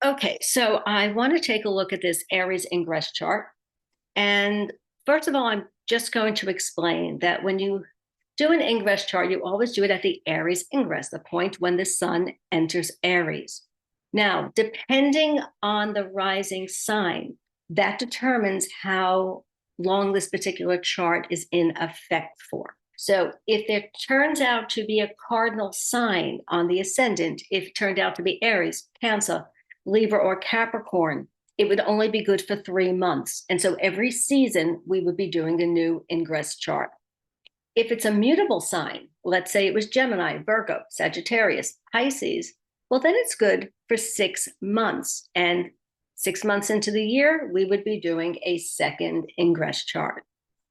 Okay, so I want to take a look at this Aries Ingress chart. And first of all, I'm just going to explain that when you do an Ingress chart, you always do it at the Aries Ingress, the point when the sun enters Aries. Now, depending on the rising sign, that determines how long this particular chart is in effect for. So if there turns out to be a cardinal sign on the ascendant, if it turned out to be Aries, Cancer, Libra, or Capricorn, it would only be good for 3 months. And so every season, we would be doing a new ingress chart. If it's a mutable sign, let's say it was Gemini, Virgo, Sagittarius, Pisces, well, then it's good for 6 months. And 6 months into the year, we would be doing a second ingress chart.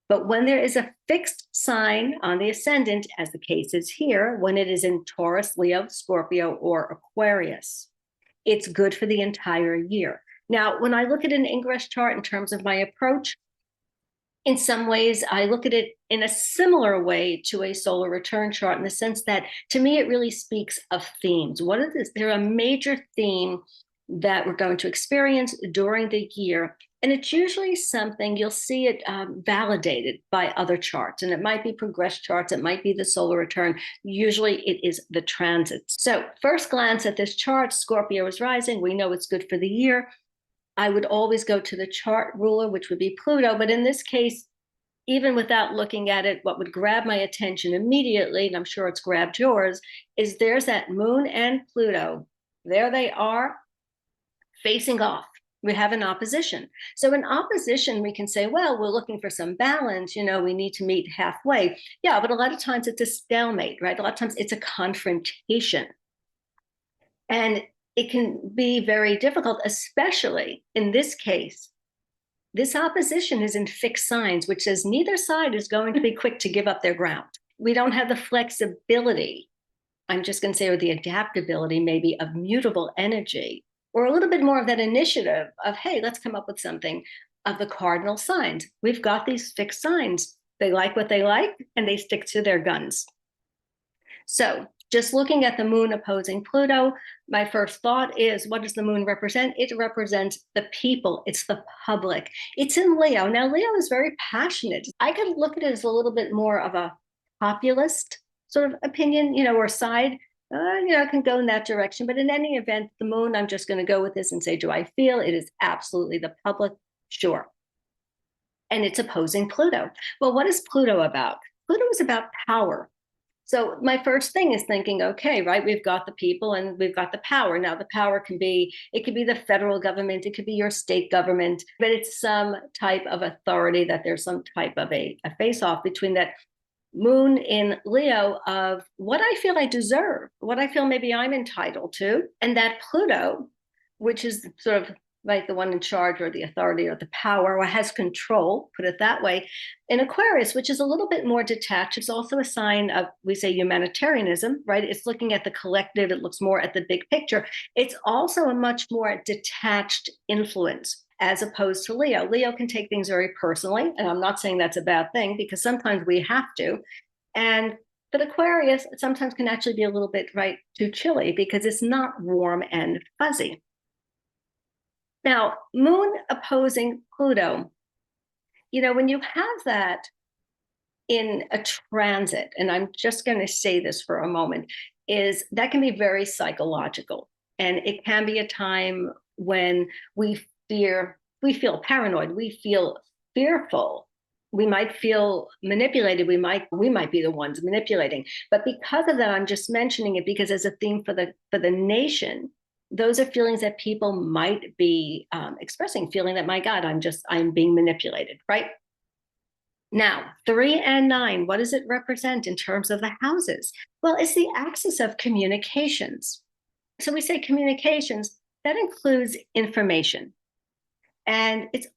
But when there is a fixed sign on the ascendant, as the case is here, when it is in Taurus, Leo, Scorpio, or Aquarius, it's good for the entire year. Now, when I look at an ingress chart in terms of my approach, in some ways, I look at it in a similar way to a solar return chart in the sense that, to me, it really speaks of themes. What is this? There's a major theme that we're going to experience during the year. And it's usually something you'll see it validated by other charts. And it might be progress charts, it might be the solar return. Usually it is the transits. So first glance at this chart, Scorpio is rising. We know it's good for the year. I would always go to the chart ruler, which would be Pluto. But in this case, even without looking at it, what would grab my attention immediately, and I'm sure it's grabbed yours, is there's that moon and Pluto. There they are, facing off. We have an opposition. So in opposition, we can say, well, we're looking for some balance, we need to meet halfway. Yeah, but a lot of times it's a stalemate, right? A lot of times it's a confrontation. And it can be very difficult, especially in this case. This opposition is in fixed signs, which says neither side is going to be quick to give up their ground. We don't have the flexibility, I'm just going to say, or the adaptability maybe of mutable energy, or a little bit more of that initiative of, hey, let's come up with something of the cardinal signs. We've got these fixed signs. They like what they like, and they stick to their guns. So just looking at the moon opposing Pluto, my first thought is, what does the moon represent? It represents the people. It's the public. It's in Leo. Now, Leo is very passionate. I could look at it as a little bit more of a populist sort of opinion, or side. Can go in that direction. But in any event, the moon, I'm just going to go with this and say, do I feel it is absolutely the public? Sure. And it's opposing Pluto. Well, what is Pluto about? Pluto is about power. So my first thing is thinking, okay, right, we've got the people and we've got the power. Now the power could be the federal government, it could be your state government, but it's some type of authority, that there's some type of a face-off between that moon in Leo of what I feel I deserve, what I feel maybe I'm entitled to, and that Pluto, which is sort of like the one in charge or the authority or the power or has control, put it that way, in Aquarius, which is a little bit more detached. It's also a sign of, we say, humanitarianism, right? It's looking at the collective. It looks more at the big picture. It's also a much more detached influence as opposed to Leo. Leo can take things very personally, and I'm not saying that's a bad thing because sometimes we have to. But Aquarius sometimes can actually be a little bit, right, too chilly because it's not warm and fuzzy. Now, moon opposing Pluto, when you have that in a transit, and I'm just going to say this for a moment, is that can be very psychological. And it can be a time when we feel paranoid, we feel fearful, we might feel manipulated, we might be the ones manipulating. But because of that, I'm just mentioning it because as a theme for the nation, those are feelings that people might be expressing, feeling that, my God, I'm being manipulated, right? Now, 3 and 9, what does it represent in terms of the houses? Well, it's the axis of communications. So we say communications, that includes information. And it's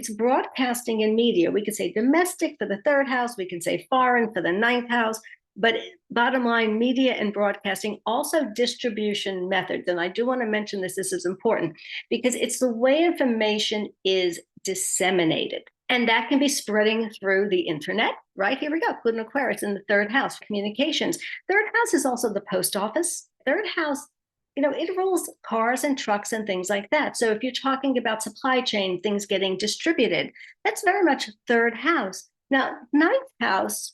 broadcasting in media. We could say domestic for the 3rd house, we can say foreign for the 9th house. But bottom line, media and broadcasting, also distribution methods. And I do want to mention this is important because it's the way information is disseminated. And that can be spreading through the internet, right? Here we go, Pluto and Aquarius in the 3rd house, communications. 3rd house is also the post office. 3rd house, it rules cars and trucks and things like that. So if you're talking about supply chain, things getting distributed, that's very much third house. Now, ninth house,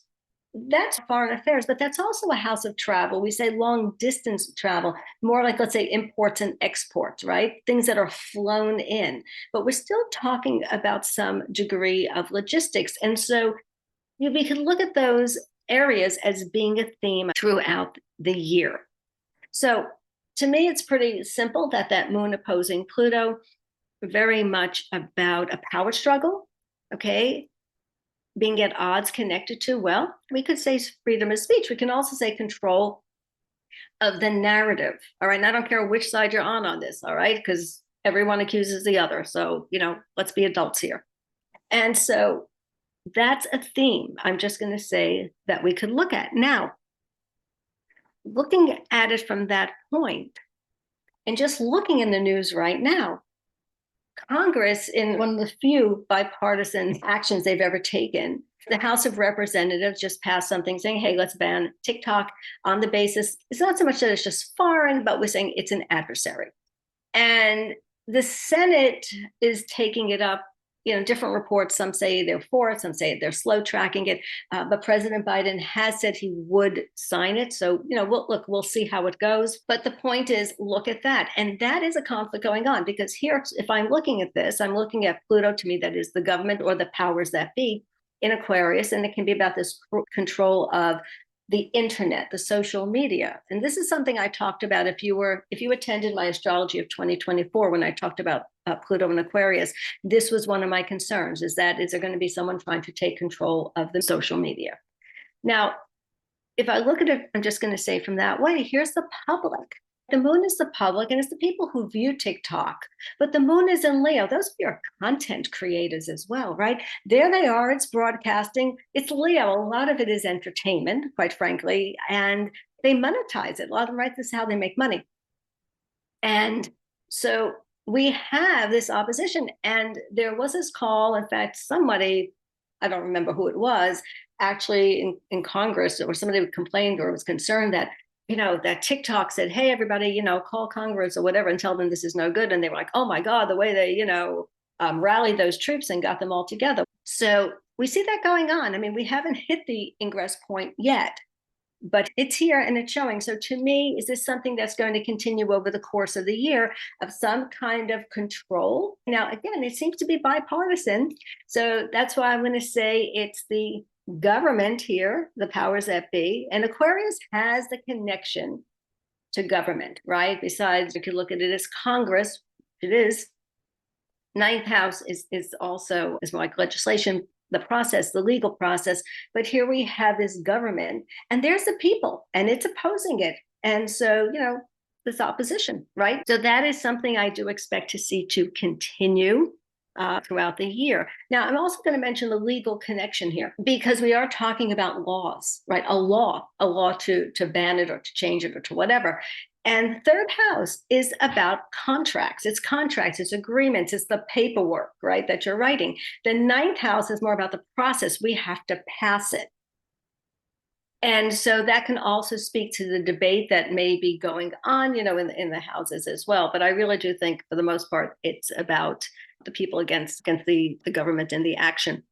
that's foreign affairs, but that's also a house of travel. We say long distance travel, more like, let's say, imports and exports, right? Things that are flown in. But we're still talking about some degree of logistics. And so we can look at those areas as being a theme throughout the year. So to me, it's pretty simple that moon opposing Pluto, very much about a power struggle, okay? Being at odds connected to, well, we could say freedom of speech. We can also say control of the narrative. All right. And I don't care which side you're on this. All right. Because everyone accuses the other. So, let's be adults here. And so that's a theme I'm just going to say that we could look at. Now, looking at it from that point and just looking in the news right now, Congress, in one of the few bipartisan actions they've ever taken, the House of Representatives just passed something saying, hey, let's ban TikTok on the basis, it's not so much that it's just foreign, but we're saying it's an adversary. And the Senate is taking it up, different reports. Some say they're for it, some say they're slow tracking it. But President Biden has said he would sign it. So, we'll see how it goes. But the point is, look at that. And that is a conflict going on, because here, if I'm looking at this, I'm looking at Pluto, to me, that is the government or the powers that be in Aquarius. And it can be about this control of the internet, the social media. And this is something I talked about if you attended my astrology of 2024, when I talked about Pluto and Aquarius. This was one of my concerns, is there going to be someone trying to take control of the social media? Now, if I look at it, I'm just going to say from that way, here's the public. The moon is the public, and it's the people who view TikTok. But the moon is in Leo. Those are content creators as well, right? There they are. It's broadcasting. It's Leo. A lot of it is entertainment, quite frankly, and they monetize it. A lot of them, right? This is how they make money. And so we have this opposition. And there was this call, in fact, somebody, I don't remember who it was, actually in Congress, or somebody complained or was concerned that that TikTok said, hey, everybody, call Congress or whatever and tell them this is no good. And they were like, oh my God, the way they, rallied those troops and got them all together. So we see that going on. I mean, we haven't hit the ingress point yet, but it's here and it's showing. So to me, is this something that's going to continue over the course of the year, of some kind of control? Now, again, it seems to be bipartisan. So that's why I'm going to say it's the government here, the powers that be, and Aquarius has the connection to government, right? Besides, you could look at it as Congress. It is. Ninth house is also more like legislation, the process, the legal process. But here we have this government, and there's the people, and it's opposing it. And so, this opposition, right? So that is something I do expect to see to continue throughout the year. Now, I'm also going to mention the legal connection here, because we are talking about laws, right? A law to ban it or to change it or to whatever. And third house is about contracts. It's contracts, it's agreements, it's the paperwork, right, that you're writing. The ninth house is more about the process. We have to pass it. And so that can also speak to the debate that may be going on, in the houses as well. But I really do think, for the most part, it's about the people against the government and the action.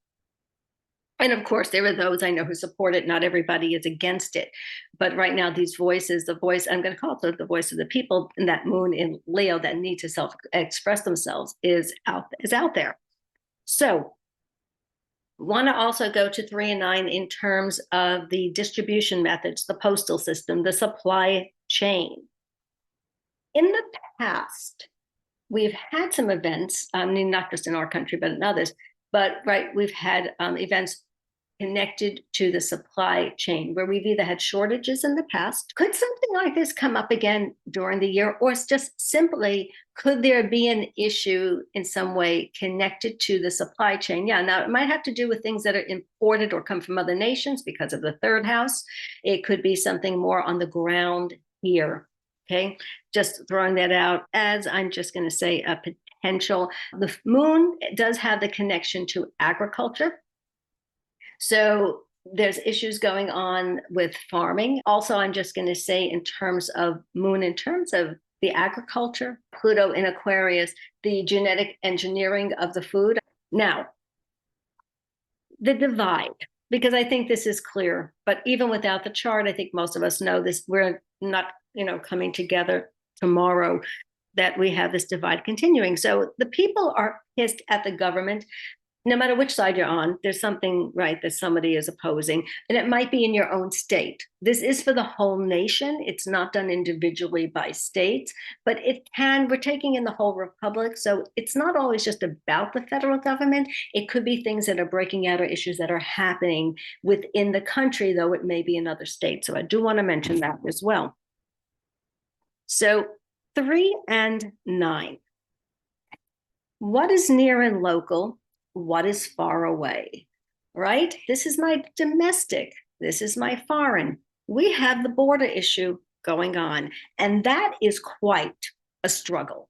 And of course, there are those I know who support it. Not everybody is against it. But right now, these voices, the voice, I'm going to call it the voice of the people, and that moon in Leo that need to self-express themselves is out there. So want to also go to 3 and 9 in terms of the distribution methods, the postal system, the supply chain. In the past, we've had some events, I mean, not just in our country, but in others, but right, we've had events connected to the supply chain, where we've either had shortages in the past. Could something like this come up again during the year? Or it's just simply, could there be an issue in some way connected to the supply chain? Yeah, now it might have to do with things that are imported or come from other nations because of the third house. It could be something more on the ground here. Okay, just throwing that out as, I'm just going to say, a potential. The moon does have the connection to agriculture. So there's issues going on with farming. Also, I'm just going to say, in terms of moon, in terms of the agriculture, Pluto in Aquarius, the genetic engineering of the food. Now, the divide, because I think this is clear, but even without the chart, I think most of us know this. We're not, coming together tomorrow, that we have this divide continuing. So the people are pissed at the government. No matter which side you're on, there's something, right, that somebody is opposing, and it might be in your own state. This is for the whole nation. It's not done individually by states, but we're taking in the whole republic. So it's not always just about the federal government. It could be things that are breaking out or issues that are happening within the country, though it may be in other states. So I do want to mention that as well. So 3 and 9. What is near and local? What is far away, right? This is my domestic. This is my foreign. We have the border issue going on, and that is quite a struggle.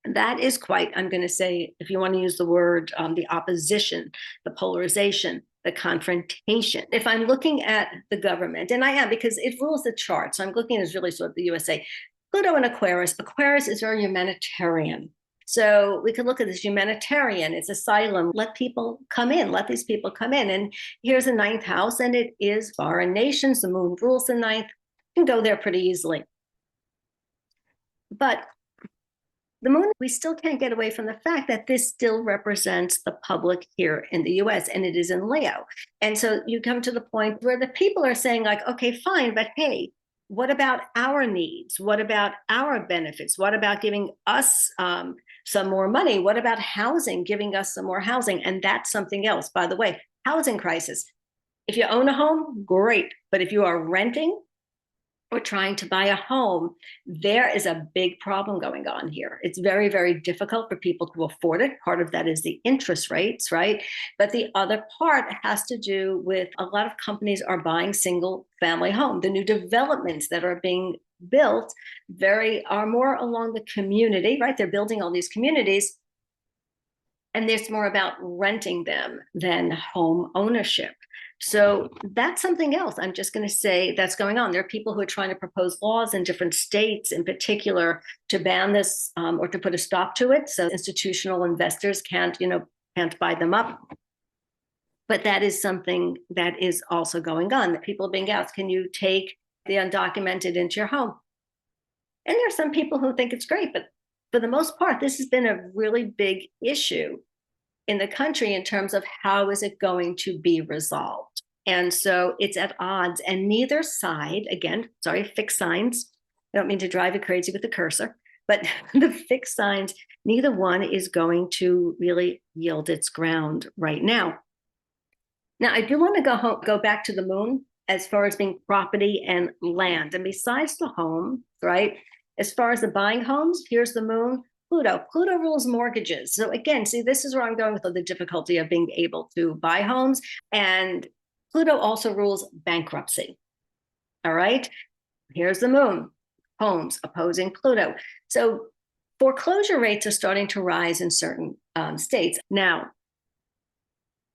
That is quite, I'm going to say, if you want to use the word, the opposition, the polarization, the confrontation. If I'm looking at the government, and I am, because it rules the chart, so I'm looking at really sort of the USA. Pluto in Aquarius. Aquarius is very humanitarian. So we could look at this humanitarian, it's asylum, let people come in, let these people come in. And here's the 9th house, and it is foreign nations. The moon rules the 9th, you can go there pretty easily. But the moon, we still can't get away from the fact that this still represents the public here in the US, and it is in Leo. And so you come to the point where the people are saying, like, okay, fine, but hey, what about our needs? What about our benefits? What about giving us some more money? What about housing, giving us some more housing? And that's something else. By the way, housing crisis. If you own a home, great. But if you are renting or trying to buy a home, there is a big problem going on here. It's very, very difficult for people to afford it. Part of that is the interest rates, right? But the other part has to do with a lot of companies are buying single family home. The new developments that are being built are more along the community, right? They're building all these communities, and there's more about renting them than home ownership. So that's something else. I'm just going to say that's going on. There are people who are trying to propose laws in different states in particular to ban this or to put a stop to it. So institutional investors can't buy them up. But that is something that is also going on, that people are being asked, can you take the undocumented into your home? And there are some people who think it's great, but for the most part, this has been a really big issue in the country in terms of how is it going to be resolved. And so it's at odds, and neither side, again, sorry, fixed signs. I don't mean to drive you crazy with the cursor, but the fixed signs, neither one is going to really yield its ground right now. Now, I do want to go back to the moon as far as being property and land. And besides the home, right, as far as the buying homes, here's the moon, Pluto. Pluto rules mortgages. So again, see, this is where I'm going with the difficulty of being able to buy homes. And Pluto also rules bankruptcy. All right, here's the moon, homes opposing Pluto. So foreclosure rates are starting to rise in certain states. Now,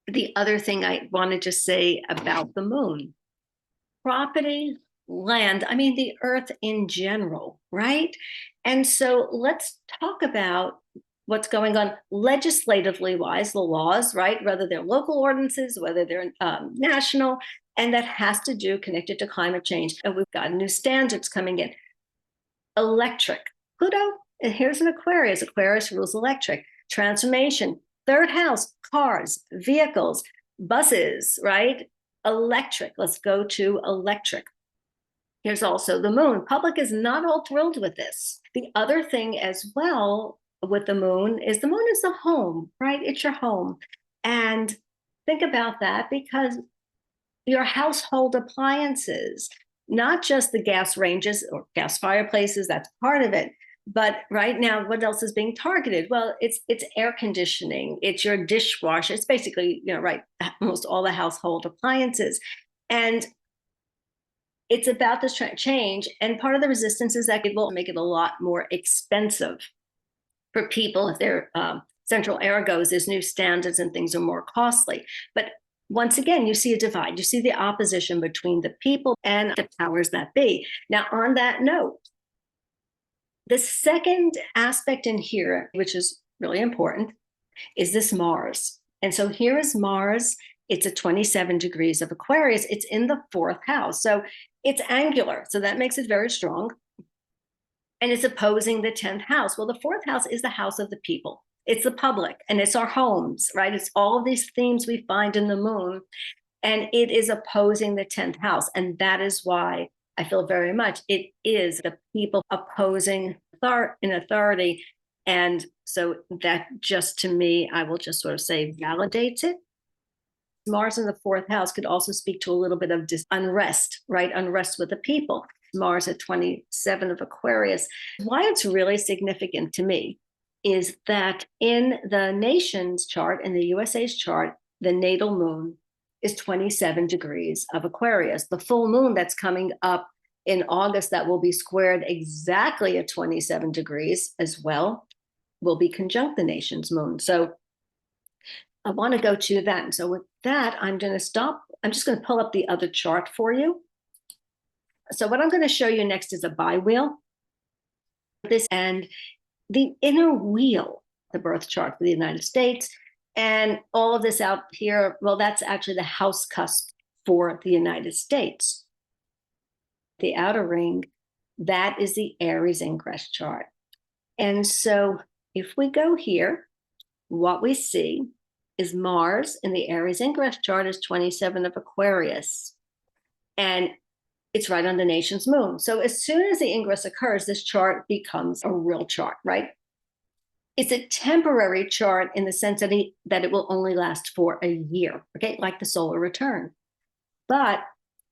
the other thing I wanted to say about the moon, property, land, I mean, the earth in general, right? And so let's talk about what's going on legislatively wise, the laws, right? Whether they're local ordinances, whether they're national, and that has to do connected to climate change. And we've got new standards coming in. Electric, Pluto, and here's an Aquarius. Aquarius rules electric. Transformation, 3rd house, cars, vehicles, buses, right? Electric, let's go to electric. Here's also the moon. Public is not all thrilled with this. The other thing as well with the moon is the home, right? It's your home. And think about that, because your household appliances, not just the gas ranges or gas fireplaces, that's part of it. But right now, what else is being targeted? Well, it's air conditioning, it's your dishwasher, it's basically, right, almost all the household appliances. And it's about this change. And part of the resistance is that it will make it a lot more expensive for people. If their central air goes, there's new standards and things are more costly. But once again, you see a divide. You see the opposition between the people and the powers that be. Now, on that note, The second aspect in here, which is really important, is this Mars. And so here is Mars. It's at 27 degrees of Aquarius. It's in the fourth house. So it's angular. So that makes it very strong. And it's opposing the 10th house. Well, the fourth house is the house of the people. It's the public and it's our homes, right? It's all of these themes we find in the moon. And it is opposing the 10th house. And that is why I feel very much it is the people opposing in authority. And so that just to me, I will just sort of say validates it. Mars in the fourth house could also speak to a little bit of unrest, right? Unrest with the people. Mars at 27 of Aquarius. Why it's really significant to me is that in the nation's chart, in the USA's chart, the natal moon is 27 degrees of Aquarius. The full moon that's coming up in August that will be squared exactly at 27 degrees as well will be conjunct the nation's moon. So I want to go to that. And so with that, I'm going to stop. I'm just going to pull up the other chart for you. So what I'm going to show you next is a bi-wheel. This and the inner wheel, the birth chart for the United States. And all of this out here, well, that's actually the house cusp for the United States. The outer ring, that is the Aries Ingress chart. And so if we go here, what we see is Mars in the Aries Ingress chart is 27 of Aquarius. And it's right on the nation's moon. So as soon as the ingress occurs, this chart becomes a real chart, right? It's a temporary chart in the sense that it will only last for a year, okay, like the solar return. But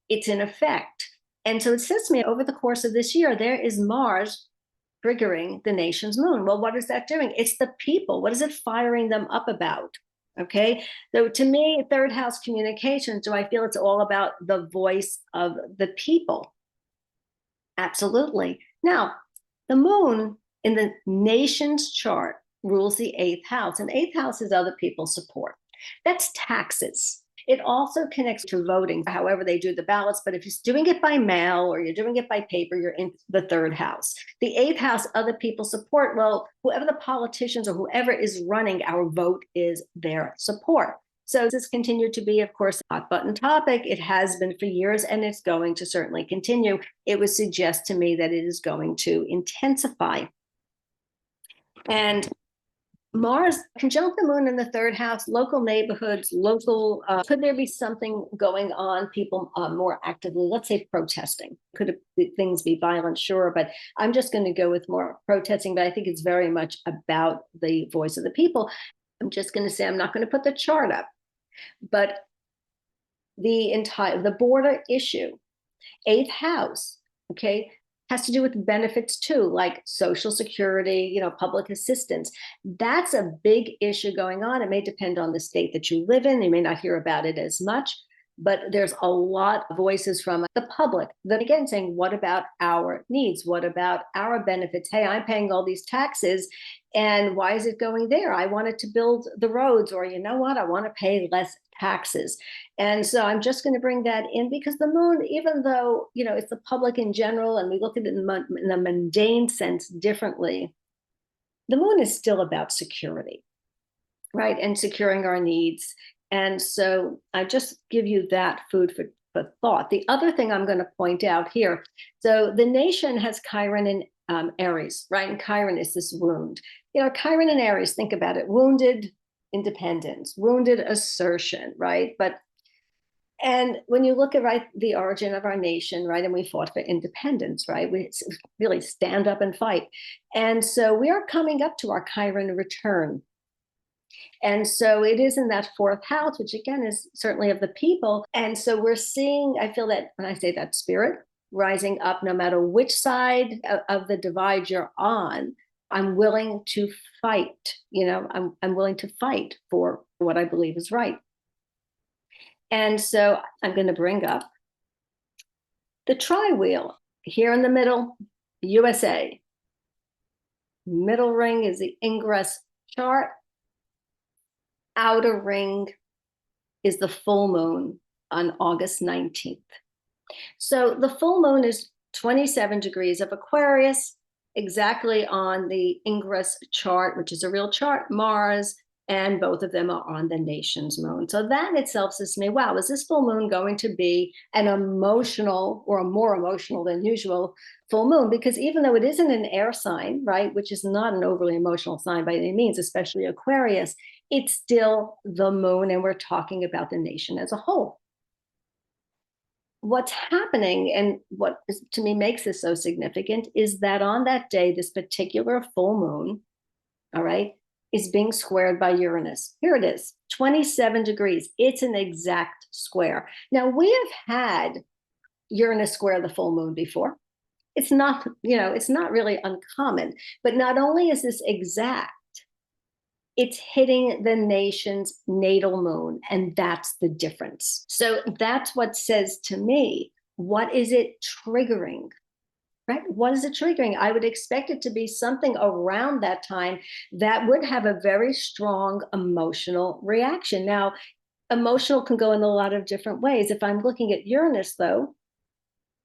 it's in effect. And so it says to me, over the course of this year, there is Mars triggering the nation's moon. Well, what is that doing? It's the people. What is it firing them up about? Okay, so to me, third house communications, do I feel it's all about the voice of the people? Absolutely. Now, the moon in the nation's chart rules the eighth house, and eighth house is other people's support. That's taxes. It also connects to voting, however they do the ballots. But if you're doing it by mail or you're doing it by paper, you're in the third house. The eighth house, other people support. Well, whoever the politicians or whoever is running, our vote is their support. So this continued to be, of course, a hot button topic. It has been for years, and it's going to certainly continue. It would suggest to me that it is going to intensify. And Mars conjunct the moon in the third house, local neighborhoods, could there be something going on, people more actively, let's say protesting? Could things be violent? Sure, but I'm just going to go with more protesting, but I think it's very much about the voice of the people. I'm just going to say, I'm not going to put the chart up, but the border issue, eighth house, okay, has to do with benefits too, like Social Security, public assistance. That's a big issue going on. It may depend on the state that you live in. You may not hear about it as much, but there's a lot of voices from the public that again saying, what about our needs? What about our benefits? Hey, I'm paying all these taxes, and why is it going there? I wanted to build the roads, or you know what? I want to pay less taxes. And so I'm just going to bring that in because the moon, even though, it's the public in general, and we look at it in the mundane sense differently, the moon is still about security, right? And securing our needs. And so I just give you that food for thought. The other thing I'm going to point out here, so the nation has Chiron in Aries, right? And Chiron is this wound. Chiron in Aries, think about it, wounded independence, wounded assertion, right? And when you look at the origin of our nation, right, and we fought for independence, right, we really stand up and fight. And so we are coming up to our Chiron return. And so it is in that fourth house, which again is certainly of the people. And so we're seeing, I feel that when I say that spirit rising up, no matter which side of the divide you're on, I'm willing to fight, I'm willing to fight for what I believe is right. And so I'm going to bring up the tri-wheel here in the middle, USA. Middle ring is the ingress chart. Outer ring is the full moon on August 19th. So the full moon is 27 degrees of Aquarius. exactly on the Ingress chart, which is a real chart, Mars, and both of them are on the nation's moon. So that in itself says to me, wow, is this full moon going to be an emotional or a more emotional than usual full moon? Because even though it isn't an air sign, right, which is not an overly emotional sign by any means, especially Aquarius, it's still the moon, and we're talking about the nation as a whole. What's happening, and what to me makes this so significant, is that on that day, this particular full moon, all right, is being squared by Uranus. Here it is, 27 degrees. It's an exact square. Now, we have had Uranus square the full moon before. It's not, it's not really uncommon, but not only is this exact, it's hitting the nation's natal moon, and that's the difference. So that's what says to me, what is it triggering? Right? What is it triggering? I would expect it to be something around that time that would have a very strong emotional reaction. Now, emotional can go in a lot of different ways. If I'm looking at Uranus, though,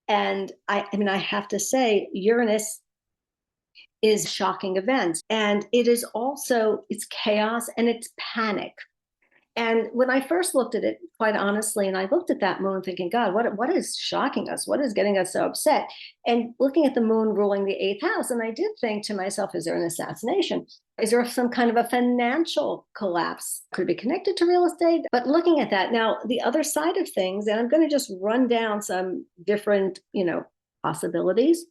and I mean, I have to say, Uranus is shocking events, and it is also, it's chaos and it's panic. And when I first looked at it, quite honestly, and I looked at that moon thinking, God, what is shocking us? What is getting us so upset? And looking at the moon ruling the eighth house, and I did think to myself, is there an assassination? Is there some kind of a financial collapse? Could it be connected to real estate? But looking at that, now the other side of things, and I'm going to just run down some different, possibilities,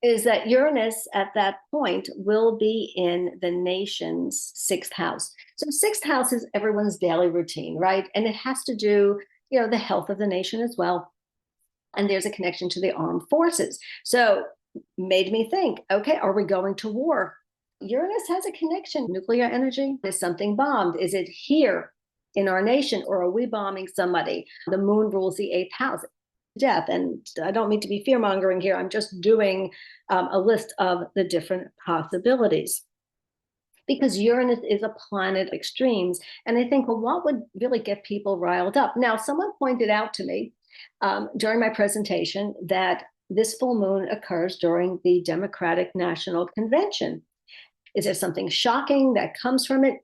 is that Uranus at that point will be in the nation's sixth house. So sixth house is everyone's daily routine, right? And it has to do, the health of the nation as well. And there's a connection to the armed forces. So made me think, okay, are we going to war? Uranus has a connection. Nuclear energy. Is something bombed? Is it here in our nation, or are we bombing somebody? The moon rules the eighth house. Death. And I don't mean to be fear mongering here. I'm just doing a list of the different possibilities, because Uranus is a planet of extremes. And I think, well, what would really get people riled up? Now, someone pointed out to me during my presentation that this full moon occurs during the Democratic National Convention. Is there something shocking that comes from it?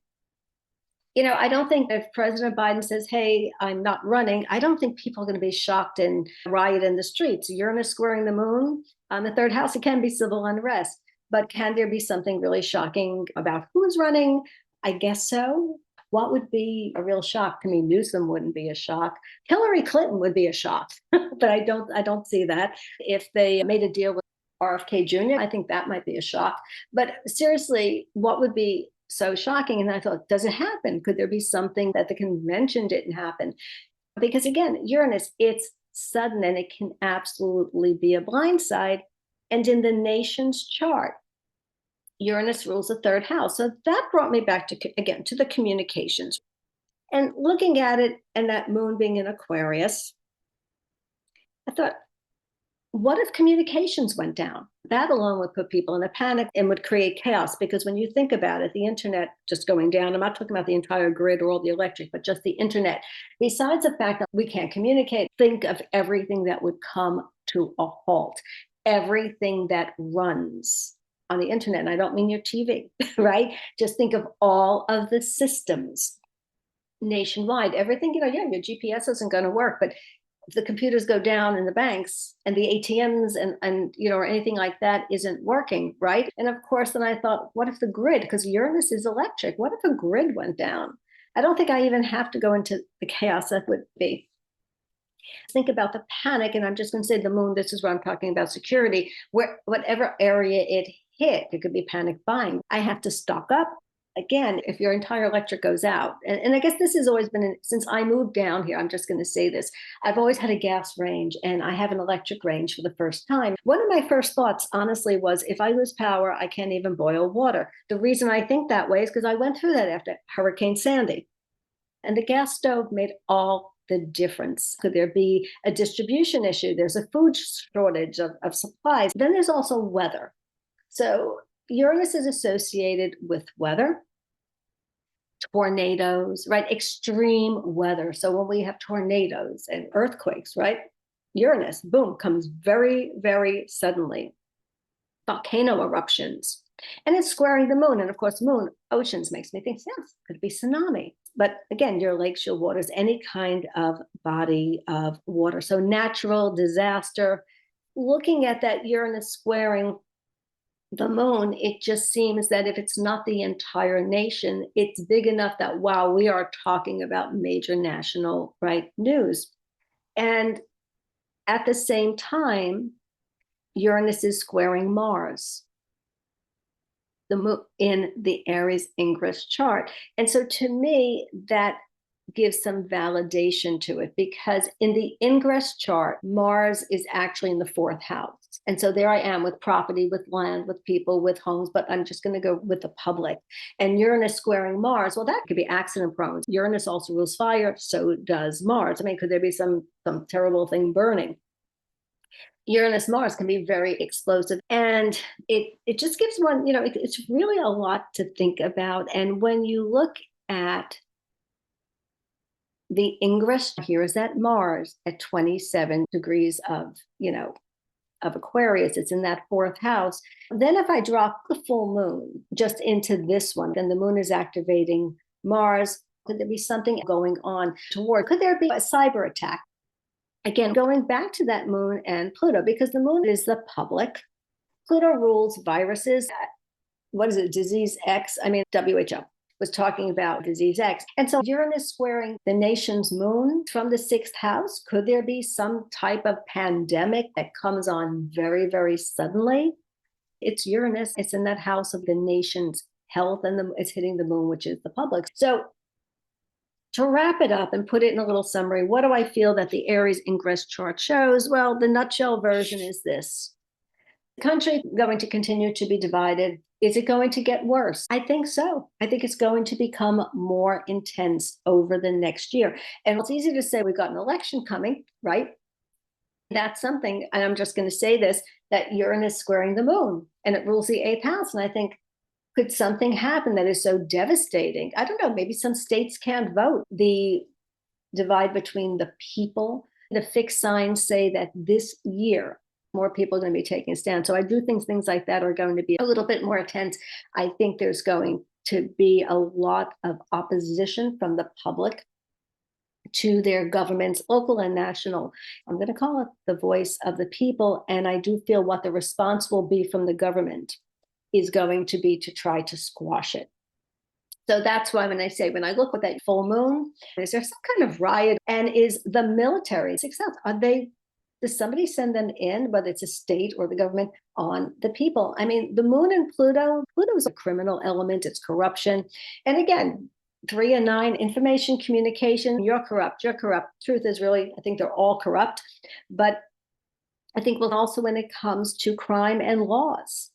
I don't think if President Biden says, hey, I'm not running, I don't think people are going to be shocked and riot in the streets. Uranus squaring the moon on the third house, it can be civil unrest. But can there be something really shocking about who is running? I guess so. What would be a real shock? I mean, Newsom wouldn't be a shock. Hillary Clinton would be a shock, but I don't see that. If they made a deal with RFK Jr., I think that might be a shock. But seriously, what would be so shocking? And I thought, does it happen? Could there be something that the convention didn't happen? Because again, Uranus, it's sudden and it can absolutely be a blindside. And in the nation's chart, Uranus rules the third house. So that brought me back to, again, to the communications. And looking at it, and that moon being in Aquarius, I thought, what if communications went down? That alone would put people in a panic and would create chaos. Because when you think about it, the internet just going down, I'm not talking about the entire grid or all the electric, but just the internet. Besides the fact that we can't communicate, think of everything that would come to a halt, everything that runs on the internet. And I don't mean your TV, right? Just think of all of the systems nationwide, everything, your GPS isn't going to work, but if the computers go down in the banks and the ATMs and or anything like that isn't working, right? And of course, then I thought, what if the grid, because Uranus is electric, what if a grid went down? I don't think I even have to go into the chaos that would be. Think about the panic, and I'm just going to say the moon, this is where I'm talking about security, where whatever area it hit, it could be panic buying. I have to stock up. Again, if your entire electric goes out, and I guess this has always been, since I moved down here, I'm just going to say this, I've always had a gas range and I have an electric range for the first time. One of my first thoughts, honestly, was if I lose power, I can't even boil water. The reason I think that way is because I went through that after Hurricane Sandy. And the gas stove made all the difference. Could there be a distribution issue? There's a food shortage of supplies. Then there's also weather. So Uranus is associated with weather, tornadoes, right? Extreme weather. So when we have tornadoes and earthquakes, right? Uranus, boom, comes very, very suddenly. volcano eruptions. And it's squaring the moon. And of course, moon, oceans makes me think, yes, could be tsunami. But again, your lakes, your waters, any kind of body of water. So natural disaster. Looking at that Uranus squaring the moon, it just seems that if it's not the entire nation, it's big enough that, wow, we are talking about major national, right, news. And at the same time, Uranus is squaring Mars, the moon in the Aries Ingress chart. And so to me, that gives some validation to it, because in the Ingress chart, Mars is actually in the fourth house. And so there I am with property, with land, with people, with homes, but I'm just going to go with the public. And Uranus squaring Mars, well, that could be accident prone. Uranus also rules fire, so does Mars. I mean, could there be some terrible thing burning? Uranus Mars can be very explosive, and it just gives one, it's really a lot to think about. And when you look at the Ingress, here is that Mars at 27 degrees of Aquarius. It's in that fourth house. Then if I drop the full moon just into this one, then the moon is activating Mars. Could there be something going on toward? Could there be a cyber attack? Again, going back to that moon and Pluto, because the moon is the public. Pluto rules viruses. What is it? Disease X? I mean, WHO was talking about disease X. And so Uranus squaring the nation's moon from the sixth house. Could there be some type of pandemic that comes on very, very suddenly? It's Uranus. It's in that house of the nation's health, and it's hitting the moon, which is the public. So to wrap it up and put it in a little summary, what do I feel that the Aries Ingress chart shows? Well, the nutshell version is this. The country going to continue to be divided. Is it going to get worse? I think so. I think it's going to become more intense over the next year. And it's easy to say we've got an election coming, right? That's something, and I'm just going to say this, that Uranus squaring the moon, and it rules the eighth house. And I think, could something happen that is so devastating? I don't know, maybe some states can't vote. The divide between the people, the fixed signs say that this year, more people are going to be taking a stand. So I do think things like that are going to be a little bit more intense. I think there's going to be a lot of opposition from the public to their governments, local and national. I'm going to call it the voice of the people. And I do feel what the response will be from the government is going to be to try to squash it. So that's why when I look at that full moon, is there some kind of riot? And is the military success? Does somebody send them in, whether it's a state or the government, on the people? I mean, the moon and Pluto's a criminal element, it's corruption. And again, 3 and 9, information, communication, you're corrupt. Truth is really, I think they're all corrupt. But I think also when it comes to crime and laws,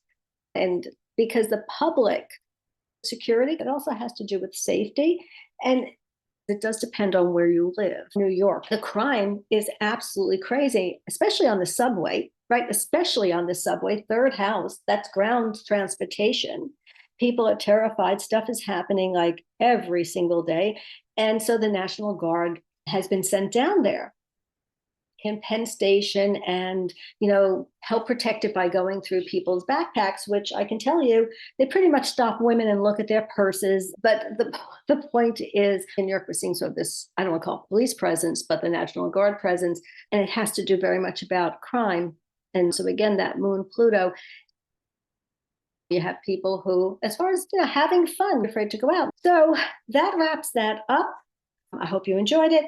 and because the public security, it also has to do with safety. And it does depend on where you live. New York, the crime is absolutely crazy, especially on the subway, right? Especially on the subway, third house, that's ground transportation. People are terrified. Stuff is happening like every single day. And so the National Guard has been sent down there in Penn Station and, help protect it by going through people's backpacks, which I can tell you, they pretty much stop women and look at their purses. But the point is, in New York, we're seeing sort of this, I don't want to call it police presence, but the National Guard presence, and it has to do very much about crime. And so again, that moon Pluto, you have people who, as far as having fun, afraid to go out. So that wraps that up. I hope you enjoyed it.